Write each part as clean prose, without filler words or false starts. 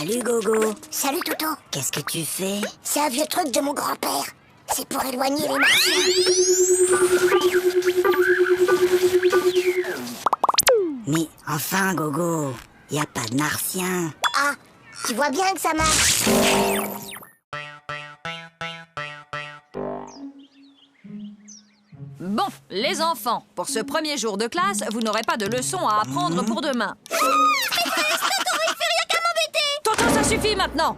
Salut Gogo. Salut Toto. Qu'est-ce que tu fais? C'est un vieux truc de mon grand-père. C'est pour éloigner les martiens. Mais enfin Gogo, y a pas de martiens. Ah, tu vois bien que ça marche. Bon, les enfants, pour ce premier jour de classe, vous n'aurez pas de leçons à apprendre pour demain. Maîtresse, Toto, il fait rien qu'à m'embêter. Toto, ça suffit maintenant.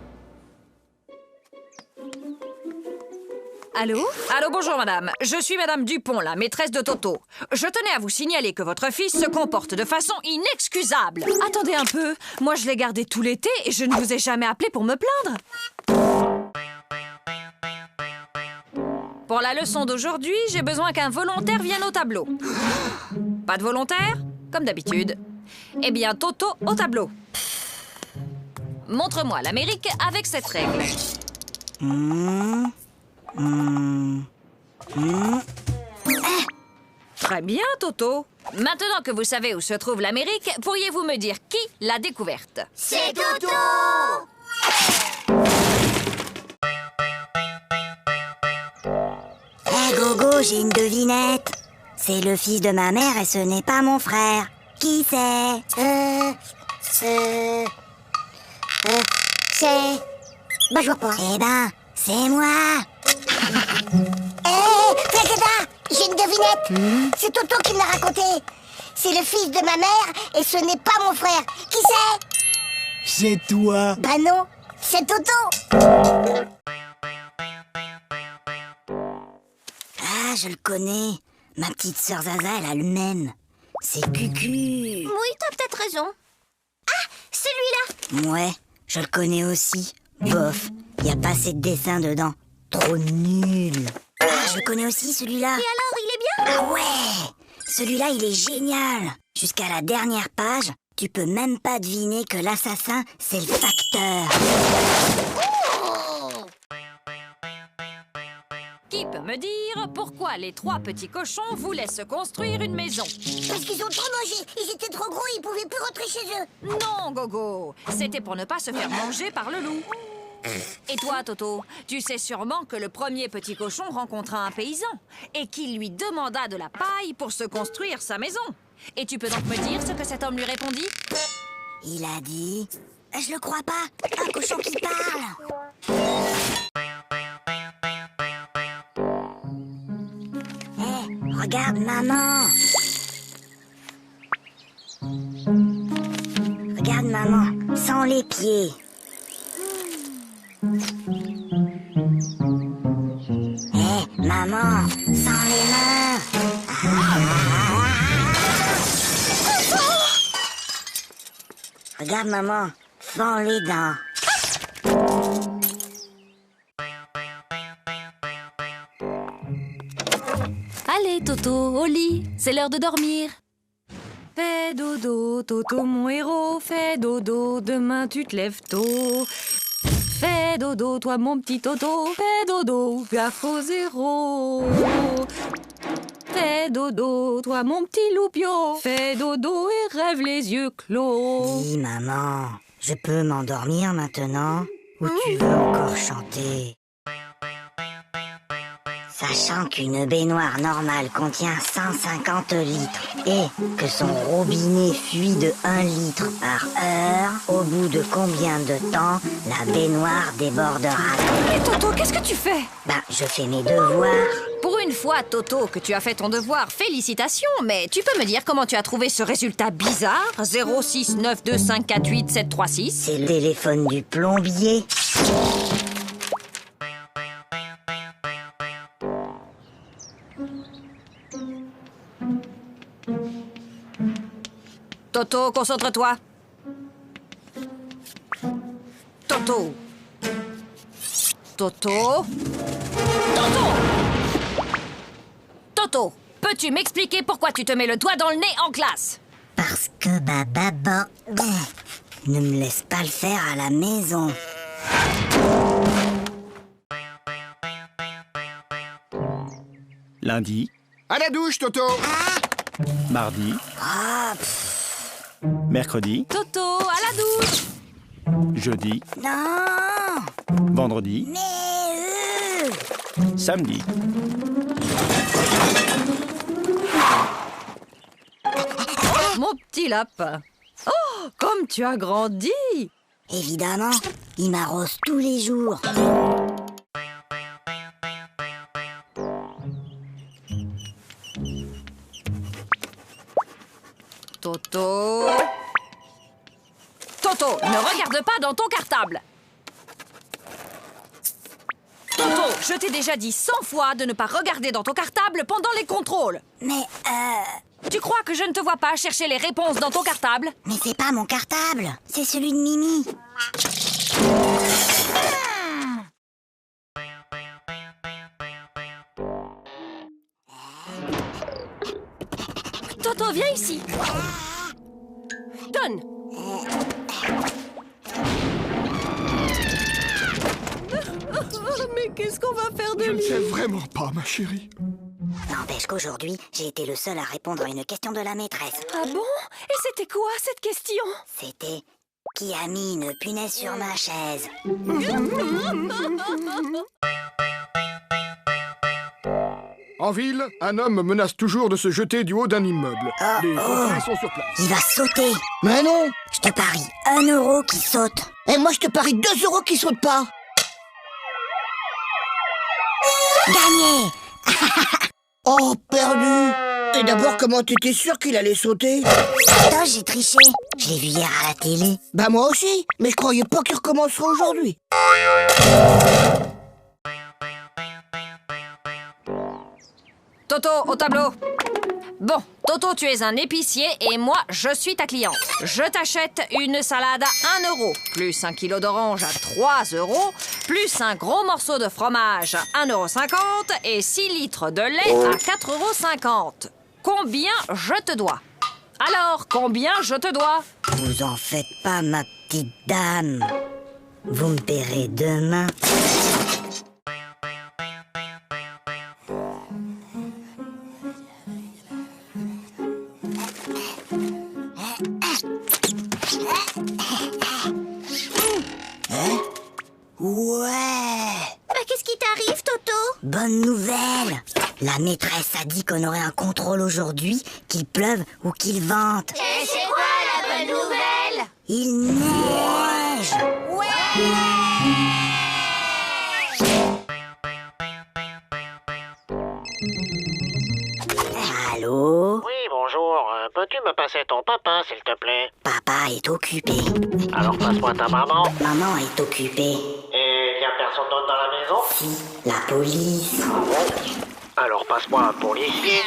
Allô? Allô, bonjour madame. Je suis madame Dupont, la maîtresse de Toto. Je tenais à vous signaler que votre fils se comporte de façon inexcusable. Attendez un peu. Moi, je l'ai gardé tout l'été et je ne vous ai jamais appelé pour me plaindre. Pour la leçon d'aujourd'hui, j'ai besoin qu'un volontaire vienne au tableau. Pas de volontaire? Comme d'habitude. Eh bien, Toto au tableau. Montre-moi l'Amérique avec cette règle. Très bien, Toto. Maintenant que vous savez où se trouve l'Amérique, pourriez-vous me dire qui l'a découverte? C'est Toto. Hé Gogo, j'ai une devinette. C'est le fils de ma mère et ce n'est pas mon frère. Qui c'est? C'est... Bah, je vois pas. Eh ben, c'est moi. Hé, Flagada, j'ai une devinette. C'est Toto qui me l'a raconté. C'est le fils de ma mère et ce n'est pas mon frère. Qui c'est? C'est toi. Bah non, c'est Toto. Ah, je le connais. Ma petite sœur Zaza, elle a le même. C'est Cucu. Oui, t'as peut-être raison. Ah, celui-là. Ouais, je le connais aussi. Bof, y a pas assez de dessins dedans. Trop nul. Ah, je le connais aussi celui-là. Et alors, il est bien? Ah ouais, celui-là, il est génial. Jusqu'à la dernière page, tu peux même pas deviner que l'assassin, c'est le facteur. Qui peut me dire pourquoi les trois petits cochons voulaient se construire une maison? Parce qu'ils ont trop mangé. Ils étaient trop gros, ils pouvaient plus rentrer chez eux. Non, Gogo. C'était pour ne pas se faire manger par le loup. Et toi, Toto, tu sais sûrement que le premier petit cochon rencontra un paysan et qu'il lui demanda de la paille pour se construire sa maison. Et tu peux donc me dire ce que cet homme lui répondit? Il a dit... Je le crois pas, un cochon qui parle. Hé, regarde maman. Regarde maman, sans les pieds. Hé, maman, sans les mains. Regarde maman, sans les dents. Allez, Toto, au lit. C'est l'heure de dormir. Fais dodo, Toto, mon héros. Fais dodo, demain tu te lèves tôt. Fais dodo, toi mon petit Toto. Fais dodo, gaffe au zéro. Fais dodo, toi mon petit loupio. Fais dodo et rêve les yeux clos. Oui, maman, je peux m'endormir maintenant? Ou tu veux encore chanter? Sachant qu'une baignoire normale contient 150 litres et que son robinet fuit de 1 litre par heure, au bout de combien de temps la baignoire débordera? Et Toto, qu'est-ce que tu fais? Bah, je fais mes devoirs. Pour une fois, Toto, que tu as fait ton devoir, félicitations, mais tu peux me dire comment tu as trouvé ce résultat bizarre? 06925487336. C'est le téléphone du plombier. Toto, concentre-toi. Toto. Toto. Toto. Toto, peux-tu m'expliquer pourquoi tu te mets le doigt dans le nez en classe? Parce que maman ne me laisse pas le faire à la maison. Lundi, À la douche, Toto. mardi, Ah, mercredi, Toto, à la douche. jeudi, Non. vendredi, Mais samedi. Mon petit lapin. Oh, comme tu as grandi! Évidemment, il m'arrose tous les jours. Toto. Toto, ne regarde pas dans ton cartable. Toto, je t'ai déjà dit 100 fois de ne pas regarder dans ton cartable pendant les contrôles. Mais, Tu crois que je ne te vois pas chercher les réponses dans ton cartable? mais c'est pas mon cartable, c'est celui de Mimi. Toto, viens ici. Donne. Mais qu'est-ce qu'on va faire de Je ne lui? sais vraiment pas, ma chérie. N'empêche qu'aujourd'hui, j'ai été le seul à répondre à une question de la maîtresse. Ah bon? Et c'était quoi cette question? C'était qui a mis une punaise sur ma chaise? En ville, un homme menace toujours de se jeter du haut d'un immeuble. Les pompiers sont sur place. Il va sauter. Mais non. Je te parie 1 euro qui saute. Et moi, je te parie 2 euros qui sautent pas. Gagné. Oh, perdu. Et d'abord, comment t'étais sûr qu'il allait sauter? Attends, j'ai triché. Je l'ai vu hier à la télé. Bah moi aussi, mais je croyais pas qu'il recommencerait aujourd'hui. Toto, au tableau. Bon, Toto, tu es un épicier et moi, je suis ta cliente. Je t'achète une salade à 1 euro, plus un kilo d'orange à 3 euros, plus un gros morceau de fromage à 1,50 € et 6 litres de lait à 4,50 €. Combien je te dois? Alors, combien je te dois? Vous en faites pas, ma petite dame. Vous me paierez demain. Ouais. Mais qu'est-ce qui t'arrive, Toto? Bonne nouvelle. La maîtresse a dit qu'on aurait un contrôle aujourd'hui, qu'il pleuve ou qu'il vente. Et c'est quoi la bonne nouvelle? Il neige. Allô? Oui, bonjour. Peux-tu me passer ton papa, s'il te plaît? Papa est occupé. Alors passe-moi ta maman. Maman est occupée. Et y a personne d'autre dans la maison? Si, la police. Alors passe-moi un policier.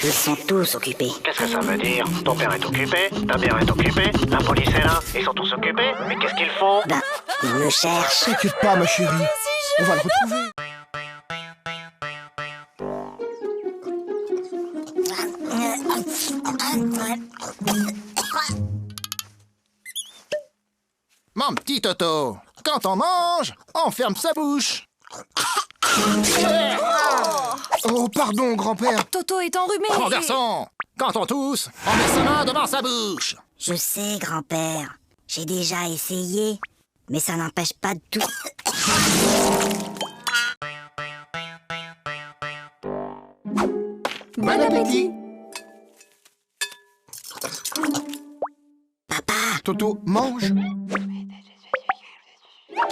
Ils sont tous occupés. Qu'est-ce que ça veut dire? Ton père est occupé, ta mère est occupée, la police est là, ils sont tous occupés. Mais qu'est-ce qu'ils font? Ben, ils me cherchent. T'inquiète pas, ma chérie. On va le retrouver. Mon petit Toto, quand on mange, on ferme sa bouche. Oh, pardon, grand-père. Toto est enrhumé. Mon garçon, quand on tousse, on met sa main devant sa bouche. Je sais, grand-père. J'ai déjà essayé. Mais ça n'empêche pas de tout. Bon appétit. Papa, Toto, mange.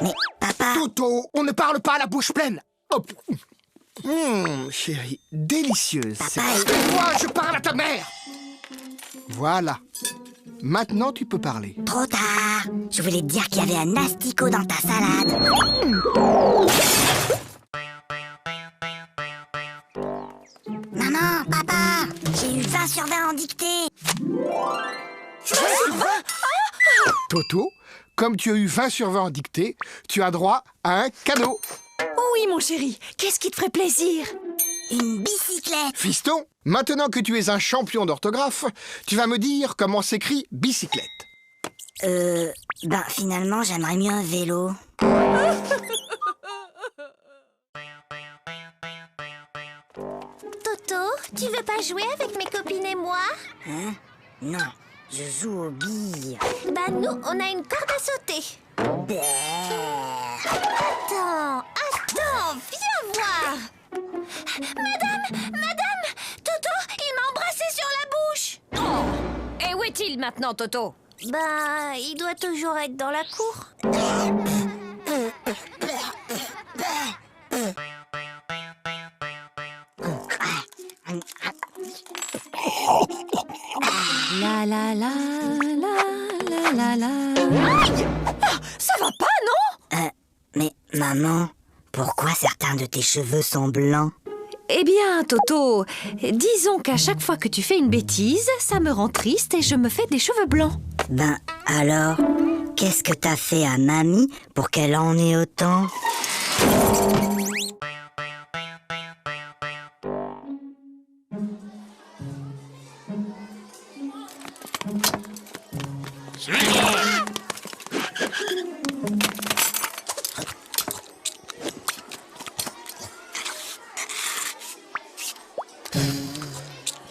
mais papa, Toto, on ne parle pas à la bouche pleine. Hop. Chérie, délicieuse. Papa, C'est moi, je parle à ta mère. Voilà. Maintenant, tu peux parler. trop tard. Je voulais te dire qu'il y avait un asticot dans ta salade. Maman, papa, j'ai eu 20 sur 20 en dictée. Toto, comme tu as eu 20 sur 20 en dictée, tu as droit à un cadeau. Oui, mon chéri, qu'est-ce qui te ferait plaisir? Une bicyclette. Fiston, maintenant que tu es un champion d'orthographe, tu vas me dire comment s'écrit bicyclette. Ben finalement, j'aimerais mieux un vélo. Toto, tu veux pas jouer avec mes copines et moi? Hein? Non, je joue aux billes. Bah nous, on a une corde à sauter. Attends, viens voir. Madame, Toto, il m'a embrassé sur la bouche. Oh. Et où est-il maintenant, Toto? Ben, il doit toujours être dans la cour. La la la la la la la. Ça va pas, non? Mais maman, pourquoi certains de tes cheveux sont blancs? Eh bien, Toto, disons qu'à chaque fois que tu fais une bêtise, ça me rend triste et je me fais des cheveux blancs. Ben alors, qu'est-ce que t'as fait à mamie pour qu'elle en ait autant?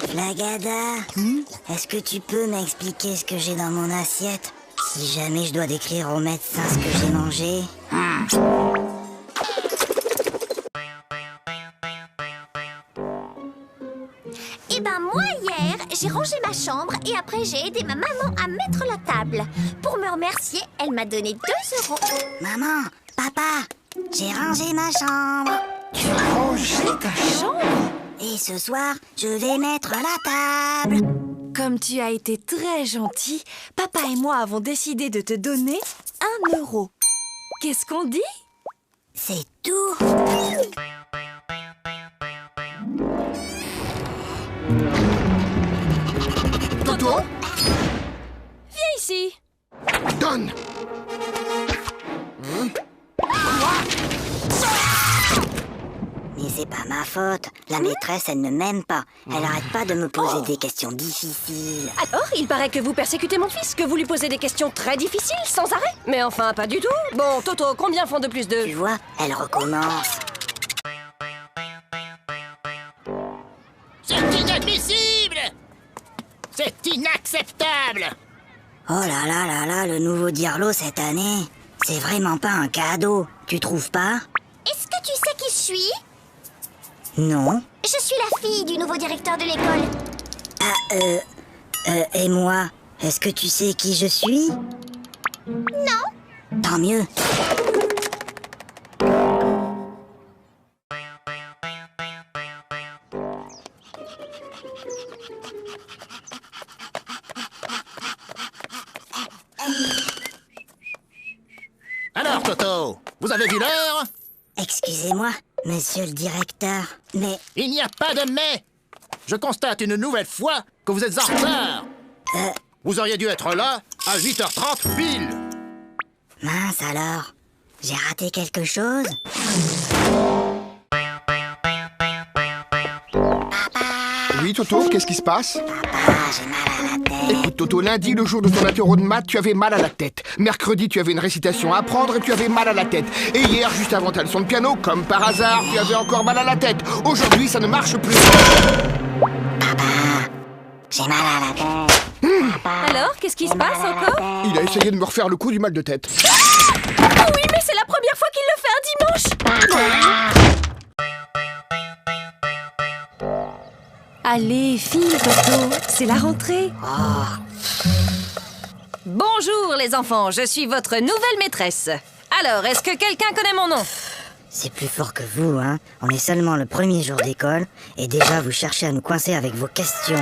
Flagada, est-ce que tu peux m'expliquer ce que j'ai dans mon assiette? Si jamais je dois décrire au médecin ce que j'ai mangé. Eh ben moi hier, j'ai rangé ma chambre et après j'ai aidé ma maman à mettre la table. Pour me remercier, elle m'a donné 2 €. Maman, papa, j'ai rangé ma chambre. Tu as rangé ta chambre? Et ce soir, je vais mettre la table. Comme tu as été très gentil, papa et moi avons décidé de te donner 1 €. Qu'est-ce qu'on dit? C'est tout. Toto, Viens ici. donne. Mais c'est pas ma faute. La maîtresse, elle ne m'aime pas. Elle arrête pas de me poser des questions difficiles. Alors, il paraît que vous persécutez mon fils, que vous lui posez des questions très difficiles, sans arrêt. Mais enfin, pas du tout. Bon, Toto, combien font 2 plus 2? Tu vois, elle recommence. C'est inadmissible! C'est inacceptable! Oh là là là là, le nouveau Dirlo cette année. C'est vraiment pas un cadeau. Tu trouves pas? Est-ce que tu sais qui je suis? Non. Je suis la fille du nouveau directeur de l'école. Et moi, est-ce que tu sais qui je suis? Non? Tant mieux. Alors, Toto, vous avez vu l'heure? Excusez-moi, monsieur le directeur, mais... Il n'y a pas de mais! Je constate une nouvelle fois que vous êtes en retard! Vous auriez dû être là à 8h30 pile! Mince alors, j'ai raté quelque chose? Oui, Toto, qu'est-ce qui se passe? Papa, j'ai mal à la tête. Écoute, Toto, lundi, le jour de ton apéro de maths, tu avais mal à la tête. Mercredi, tu avais une récitation à apprendre et tu avais mal à la tête. Et hier, juste avant ta leçon de piano, comme par hasard, tu avais encore mal à la tête. Aujourd'hui, ça ne marche plus. J'ai mal à la tête. Alors, qu'est-ce qui se passe encore? Il a essayé de me refaire le coup du mal de tête. Oh oui, mais c'est la première fois qu'il le fait un dimanche. Allez, file, Toto, c'est la rentrée. Bonjour les enfants, je suis votre nouvelle maîtresse. Alors, est-ce que quelqu'un connaît mon nom? C'est plus fort que vous, hein. On est seulement le premier jour d'école et déjà vous cherchez à nous coincer avec vos questions.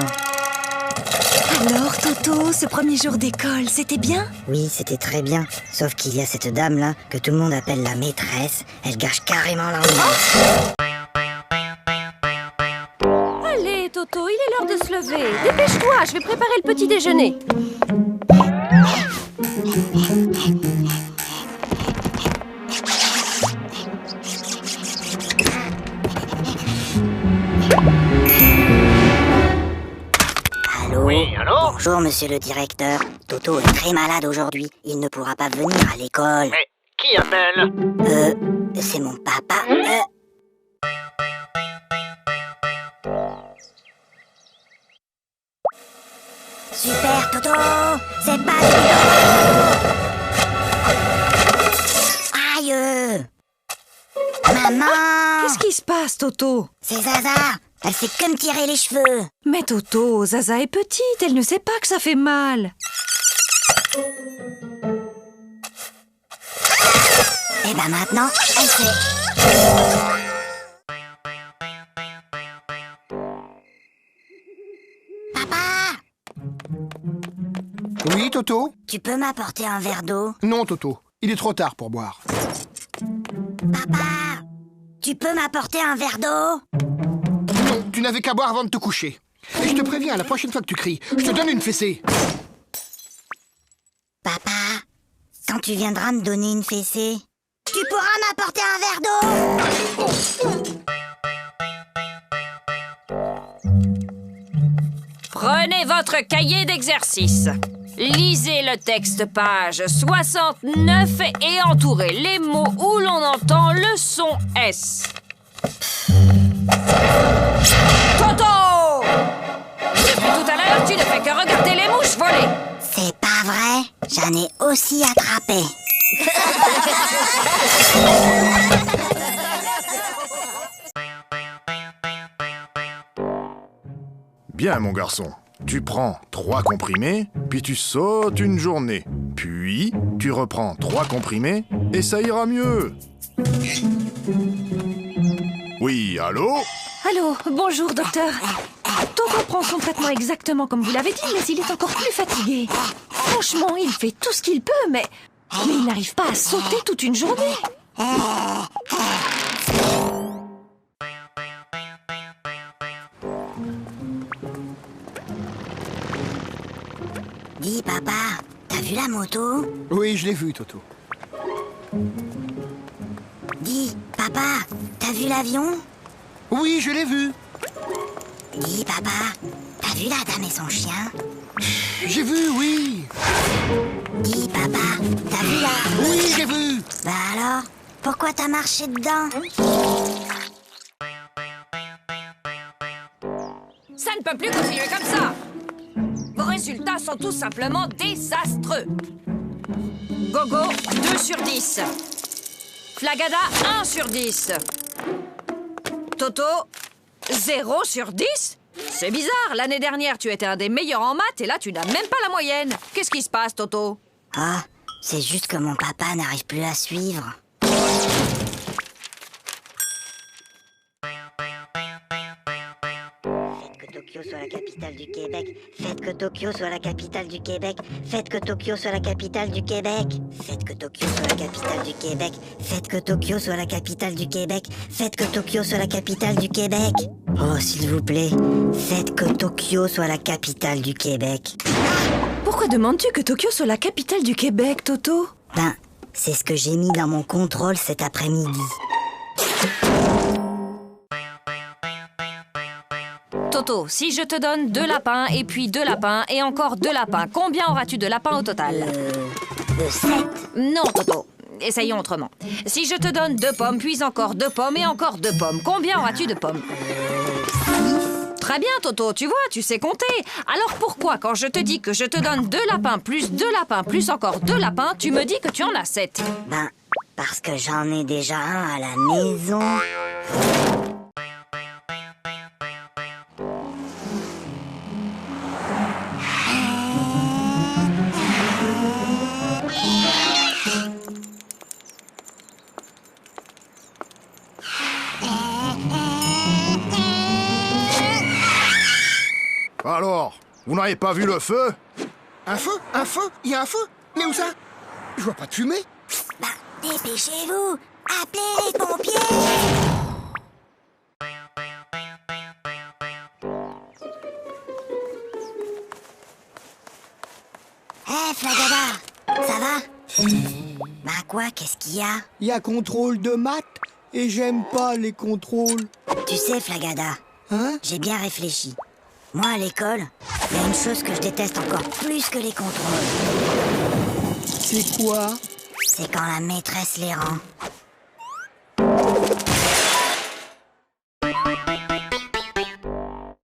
Alors, Toto, ce premier jour d'école, c'était bien? Oui, c'était très bien. Sauf qu'il y a cette dame-là que tout le monde appelle la maîtresse. Elle gâche carrément l'ambiance. Allez, Toto, il est l'heure de se lever. Dépêche-toi, je vais préparer le petit déjeuner. Allô? Oui, allô? Bonjour, monsieur le directeur. Toto est très malade aujourd'hui. Il ne pourra pas venir à l'école. Mais qui appelle? C'est mon papa. Super, Toto! C'est pas Maman! Qu'est-ce qui se passe, Toto? C'est Zaza! Elle fait que me tirer les cheveux! Mais Toto, Zaza est petite, elle ne sait pas que ça fait mal. Et ben maintenant, elle sait. Papa! Oui, Toto? Tu peux m'apporter un verre d'eau? Non, Toto. Il est trop tard pour boire. Papa! Tu peux m'apporter un verre d'eau? Non, tu n'avais qu'à boire avant de te coucher. Et je te préviens, la prochaine fois que tu cries, je te donne une fessée. Papa, quand tu viendras me donner une fessée, tu pourras m'apporter un verre d'eau? Prenez votre cahier d'exercice. Lisez le texte page 69 et entourez les mots où l'on entend le son S. Toto! Depuis tout à l'heure, tu ne fais que regarder les mouches voler. C'est pas vrai, j'en ai aussi attrapé. Bien, mon garçon. Tu prends 3 comprimés, puis tu sautes une journée. Puis, tu reprends 3 comprimés, et ça ira mieux. Oui, allô? Allô, bonjour docteur. Toto prend son traitement exactement comme vous l'avez dit, mais il est encore plus fatigué. Franchement, il fait tout ce qu'il peut, mais il n'arrive pas à sauter toute une journée. Dis, papa, t'as vu la moto? Oui, je l'ai vu, Toto. Dis, papa, t'as vu l'avion? Oui, je l'ai vu. Dis, papa, t'as vu la dame et son chien? J'ai vu, oui. Dis, papa, t'as vu la... Oui, j'ai vu. Bah alors, pourquoi t'as marché dedans? Ça ne peut plus continuer comme ça. Vos résultats sont tout simplement désastreux. Gogo, 2 sur 10. Flagada, 1 sur 10. Toto, 0 sur 10? C'est bizarre, l'année dernière, tu étais un des meilleurs en maths et là, tu n'as même pas la moyenne. Qu'est-ce qui se passe, Toto? Ah, c'est juste que mon papa n'arrive plus à suivre. Tokyo soit la capitale du Québec. Faites que Tokyo soit la capitale du Québec. Faites que Tokyo soit la capitale du Québec. Faites que Tokyo soit la capitale du Québec. Faites que Tokyo soit la capitale du Québec. Faites que Tokyo soit la capitale du Québec. Oh, s'il vous plaît, faites que Tokyo soit la capitale du Québec. Pourquoi demandes-tu que Tokyo soit la capitale du Québec, Toto? Ben, c'est ce que j'ai mis dans mon contrôle cet après-midi. Toto, si je te donne 2 lapins et puis 2 lapins et encore 2 lapins, combien auras-tu de lapins au total? 7. Non, Toto. Essayons autrement. Si je te donne 2 pommes, puis encore 2 pommes et encore 2 pommes, combien auras-tu de pommes? Très bien, Toto, tu vois, tu sais compter. Alors pourquoi, quand je te dis que je te donne 2 lapins plus 2 lapins plus encore 2 lapins, tu me dis que tu en as 7? Ben, parce que j'en ai déjà un à la maison. Alors, vous n'avez pas vu le feu? Un feu? Un feu? Il y a un feu? Mais où ça? Je vois pas de fumée. Ben, dépêchez-vous. Appelez les pompiers. Hé, Flagada, ça va? Ben quoi, qu'est-ce qu'il y a? Il y a contrôle de maths et j'aime pas les contrôles. Tu sais, Flagada, Hein? j'ai bien réfléchi. Moi, à l'école, il y a une chose que je déteste encore plus que les contrôles. C'est quoi? C'est quand la maîtresse les rend.